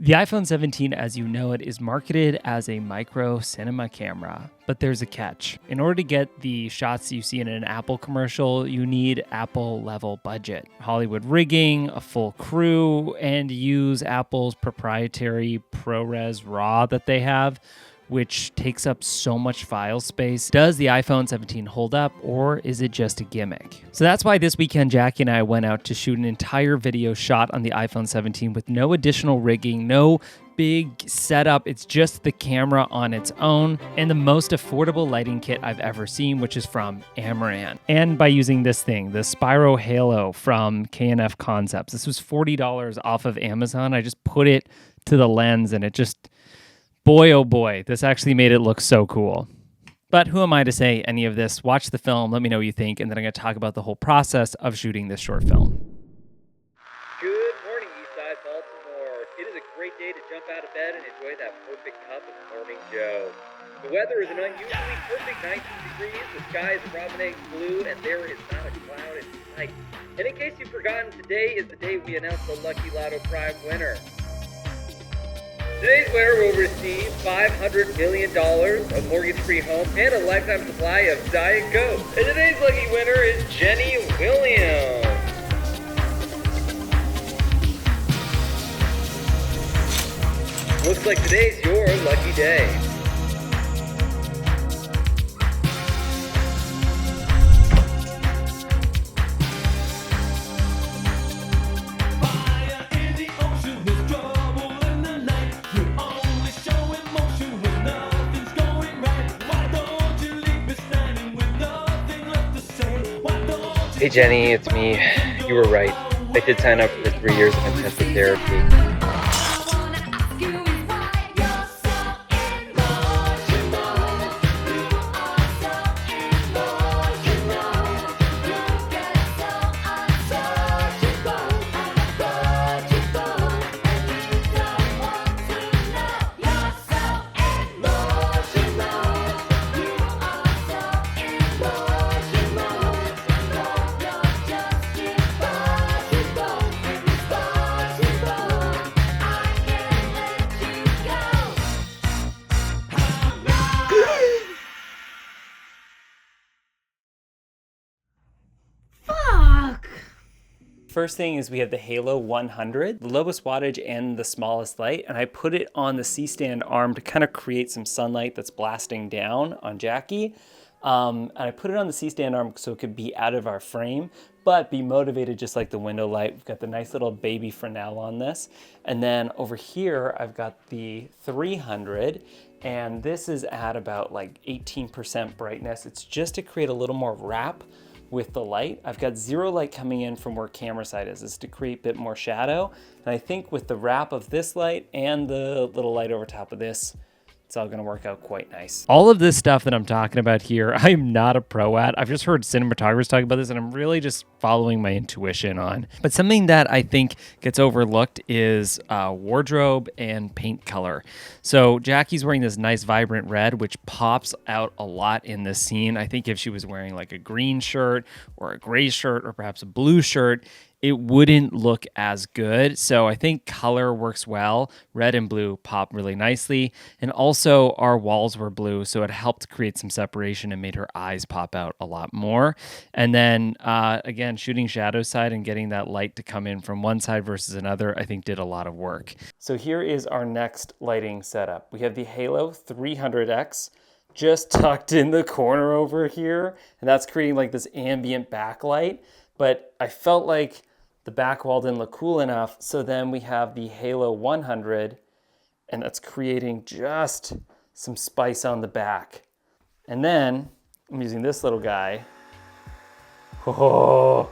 The iPhone 17, as you know it, is marketed as a micro cinema camera, but there's a catch. In order to get the shots you see in an Apple commercial, you need Apple level budget, Hollywood rigging, a full crew, and use Apple's proprietary ProRes RAW that they have, which takes up so much file space. Does the iPhone 17 hold up, or is it just a gimmick? So that's why this weekend, Jackie and I went out to shoot an entire video shot on the iPhone 17 with no additional rigging, no big setup. It's just the camera on its own and the most affordable lighting kit I've ever seen, which is from Amaran. And by using this thing, the Spyro Halo from K&F Concepts. This was $40 off of Amazon. I just put it to the lens and it just... boy, oh boy, this actually made it look so cool. But who am I to say any of this? Watch the film, let me know what you think, and then I'm going to talk about the whole process of shooting this short film. Good morning, Eastside Baltimore. It is a great day to jump out of bed and enjoy that perfect cup of Morning Joe. The weather is an unusually perfect 19 degrees, the sky is prominent blue, and there is not a cloud in sight. And in case you've forgotten, today is the day we announce the Lucky Lotto Prime winner. Today's winner will receive $500 million, a mortgage-free home, and a lifetime supply of Diet Coke. And today's lucky winner is Jenny Williams. Looks like today's your lucky day. Hey Jenny, it's me. You were right. I did sign up for 3 years of intensive therapy. First thing is we have the Halo 100, the lowest wattage and the smallest light, and I put it on the C-stand arm to kind of create some sunlight that's blasting down on Jackie. And I put it on the C-stand arm so it could be out of our frame, but be motivated just like the window light. We've got the nice little baby Fresnel on this. And then over here, I've got the 300, and this is at about like 18% brightness. It's just to create a little more wrap with the light. I've got zero light coming in from where camera side is. It's to create a bit more shadow. And I think with the wrap of this light and the little light over top of this, it's all gonna work out quite nice. All of this stuff that I'm talking about here, I am not a pro at. I've just heard cinematographers talk about this and I'm really just following my intuition on. But something that I think gets overlooked is wardrobe and paint color. So Jackie's wearing this nice vibrant red, which pops out a lot in this scene. I think if she was wearing like a green shirt or a gray shirt or perhaps a blue shirt, it wouldn't look as good. So I think color works well. Red and blue pop really nicely. And also our walls were blue, so it helped create some separation and made her eyes pop out a lot more. And then again, shooting shadow side and getting that light to come in from one side versus another, I think did a lot of work. So here is our next lighting setup. We have the Halo 300X just tucked in the corner over here. And that's creating like this ambient backlight. But I felt like the back wall didn't look cool enough. So then we have the Halo 100, and that's creating just some spice on the back. And then I'm using this little guy. Oh.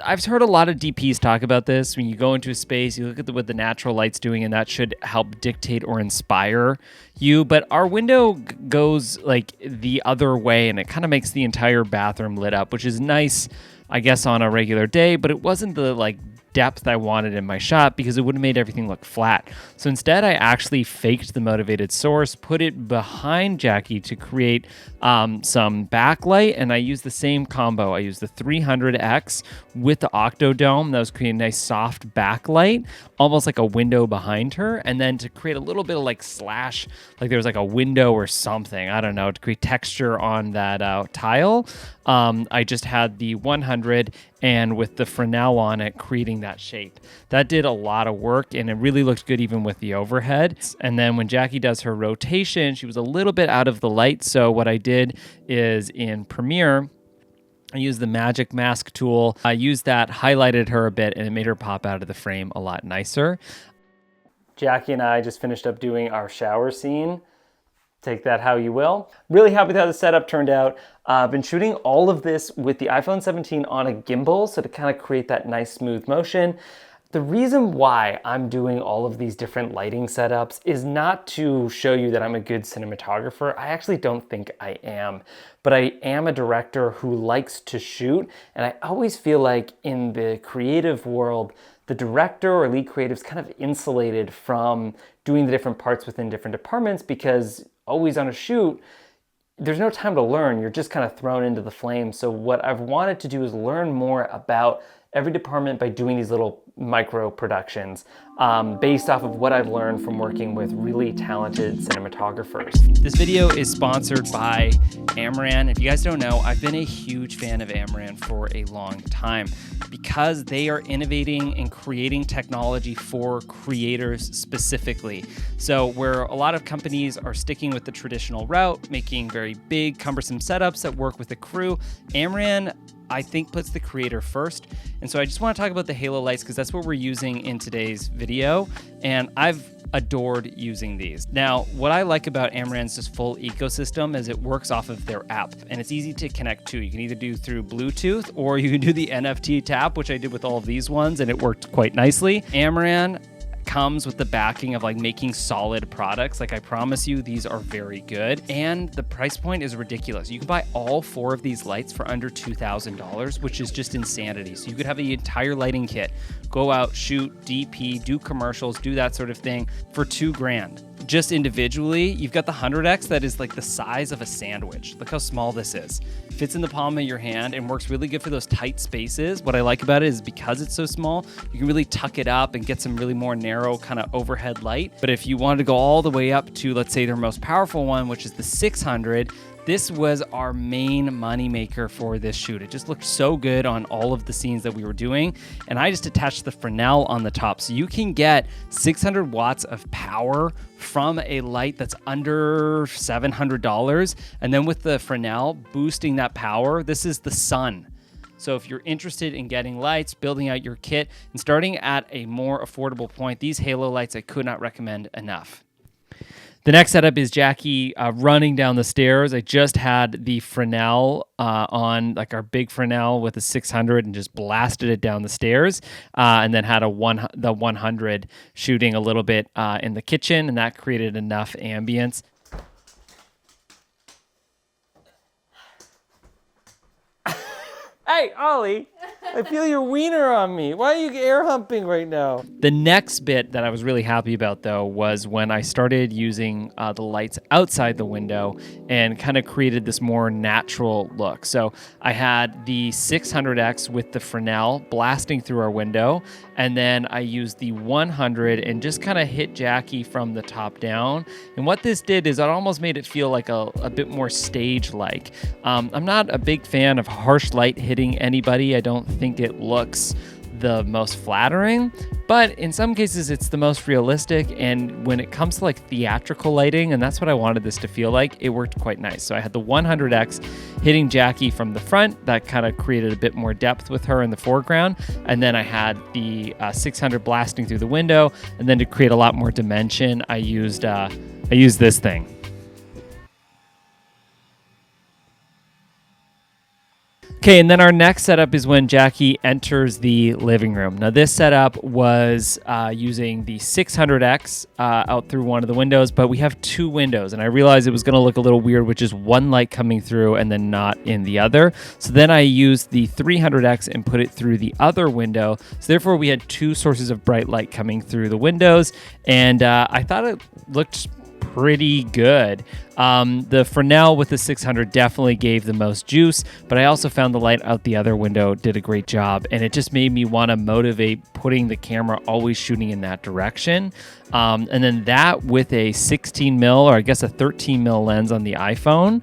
I've heard a lot of DPs talk about this. When you go into a space, you look at what the natural light's doing, and that should help dictate or inspire you. But our window goes like the other way, and it kind of makes the entire bathroom lit up, which is nice, I guess, on a regular day. But it wasn't the like depth I wanted in my shot because it would have made everything look flat. So instead, I actually faked the motivated source, put it behind Jackie to create some backlight, and I used the same combo. I used the 300X with the Octodome. That was creating a nice soft backlight, almost like a window behind her, and then to create a little bit of like slash, like there was like a window or something, I don't know, to create texture on that tile. I just had the 100 and with the Fresnel on it, creating that shape. That did a lot of work, and it really looked good even with the overhead. And then when Jackie does her rotation, she was a little bit out of the light. So what I did is in Premiere, I used the magic mask tool. I used that, highlighted her a bit, and it made her pop out of the frame a lot nicer. Jackie and I just finished up doing our shower scene. Take that how you will. Really happy with how the setup turned out. I've been shooting all of this with the iPhone 17 on a gimbal, so to kind of create that nice smooth motion. The reason why I'm doing all of these different lighting setups is not to show you that I'm a good cinematographer. I actually don't think I am, but I am a director who likes to shoot, and I always feel like in the creative world, the director or lead creative is kind of insulated from doing the different parts within different departments because always on a shoot, there's no time to learn. You're just kind of thrown into the flames. So what I've wanted to do is learn more about every department by doing these little micro productions based off of what I've learned from working with really talented cinematographers. This video is sponsored by Amaran. If you guys don't know, I've been a huge fan of Amaran for a long time because they are innovating and creating technology for creators specifically. So where a lot of companies are sticking with the traditional route, making very big, cumbersome setups that work with the crew, Amaran, I think, puts the creator first. And so I just want to talk about the halo lights because that's what we're using in today's video. And I've adored using these. Now, what I like about Amaran's just full ecosystem is it works off of their app and it's easy to connect to. You can either do through Bluetooth or you can do the NFT tap, which I did with all of these ones and it worked quite nicely. Amaran comes with the backing of like making solid products. Like I promise you, these are very good. And the price point is ridiculous. You can buy all 4 of these lights for under $2,000, which is just insanity. So you could have the entire lighting kit, go out, shoot, DP, do commercials, do that sort of thing for $2,000. Just individually, you've got the 100X that is like the size of a sandwich. Look how small this is. Fits in the palm of your hand and works really good for those tight spaces. What I like about it is because it's so small, you can really tuck it up and get some really more narrow kind of overhead light. But if you wanted to go all the way up to, let's say, their most powerful one, which is the 600, this was our main money maker for this shoot. It just looked so good on all of the scenes that we were doing. And I just attached the Fresnel on the top. So you can get 600 watts of power from a light that's under $700. And then with the Fresnel boosting that power, this is the sun. So if you're interested in getting lights, building out your kit, and starting at a more affordable point, these halo lights I could not recommend enough. The next setup is Jackie running down the stairs. I just had the Fresnel on, like our big Fresnel with a 600 and just blasted it down the stairs and then had the 100 shooting a little bit in the kitchen, and that created enough ambience. Hey, Ollie, I feel your wiener on me. Why are you air humping right now? The next bit that I was really happy about, though, was when I started using the lights outside the window and kind of created this more natural look. So I had the 600X with the Fresnel blasting through our window, and then I used the 100 and just kind of hit Jackie from the top down. And what this did is it almost made it feel like a bit more stage-like. I'm not a big fan of harsh light hitting anybody. I don't think it looks the most flattering, but in some cases it's the most realistic. And when it comes to like theatrical lighting, and that's what I wanted this to feel like, it worked quite nice. So I had the 100X hitting Jackie from the front. That kind of created a bit more depth with her in the foreground. And then I had the 600 blasting through the window. And then to create a lot more dimension, I used this thing. Okay, and then our next setup is when Jackie enters the living room. Now, this setup was using the 600X out through one of the windows, but we have two windows, and I realized it was going to look a little weird with just one light coming through and then not in the other. So then I used the 300X and put it through the other window. So therefore, we had two sources of bright light coming through the windows, and I thought it looked pretty good. The Fresnel with the 600 definitely gave the most juice, but I also found the light out the other window did a great job, and it just made me want to motivate putting the camera always shooting in that direction. And then that with a 16 mil, or I guess a 13 mil lens on the iPhone,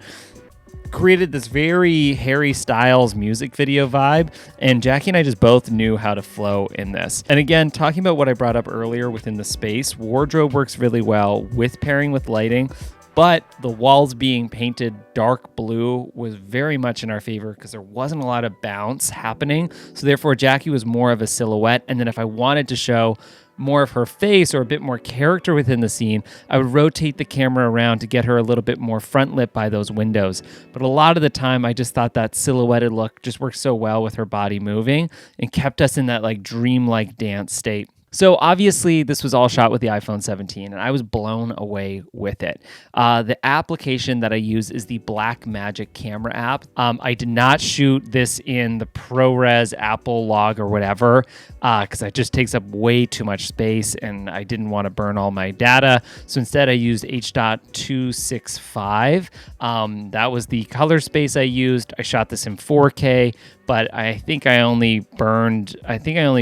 created this very Harry Styles music video vibe, and Jackie and I just both knew how to flow in this. And again, talking about what I brought up earlier within the space, wardrobe works really well with pairing with lighting, but the walls being painted dark blue was very much in our favor because there wasn't a lot of bounce happening. So therefore, Jackie was more of a silhouette, and then if I wanted to show more of her face or a bit more character within the scene, I would rotate the camera around to get her a little bit more front lit by those windows. But a lot of the time, I just thought that silhouetted look just worked so well with her body moving and kept us in that like dreamlike dance state. So obviously this was all shot with the iPhone 17 and I was blown away with it. The application that I use is the Blackmagic camera app. I did not shoot this in the ProRes Apple log or whatever because it just takes up way too much space and I didn't want to burn all my data. So instead I used H.265. That was the color space I used. I shot this in 4K, but I think I only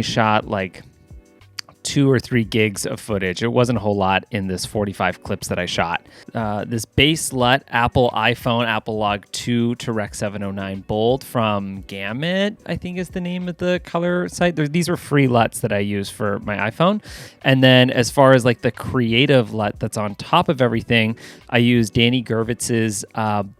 shot like 2 or 3 gigs of footage. It wasn't a whole lot in this 45 clips that I shot. This base LUT Apple iPhone Apple Log 2 to Rec 709 Bold from Gamut, I think is the name of the color site. These are free LUTs that I use for my iPhone. And then as far as like the creative LUT that's on top of everything, I use Danny Gervitz's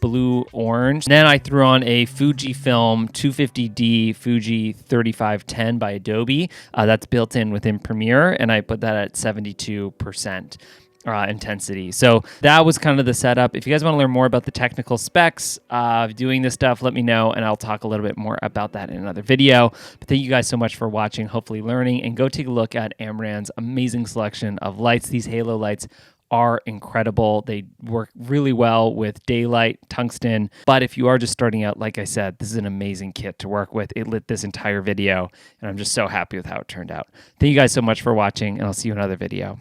Blue Orange. And then I threw on a Fujifilm 250D Fuji 3510 by Adobe. That's built in within Premiere, and I put that at 72% intensity. So that was kind of the setup. If you guys want to learn more about the technical specs of doing this stuff, let me know, and I'll talk a little bit more about that in another video. But thank you guys so much for watching, hopefully learning, and go take a look at Amaran's amazing selection of lights. These halo lights are incredible. They work really well with daylight, tungsten. But if you are just starting out, like I said, this is an amazing kit to work with. It lit this entire video, and I'm just so happy with how it turned out. Thank you guys so much for watching, and I'll see you in another video.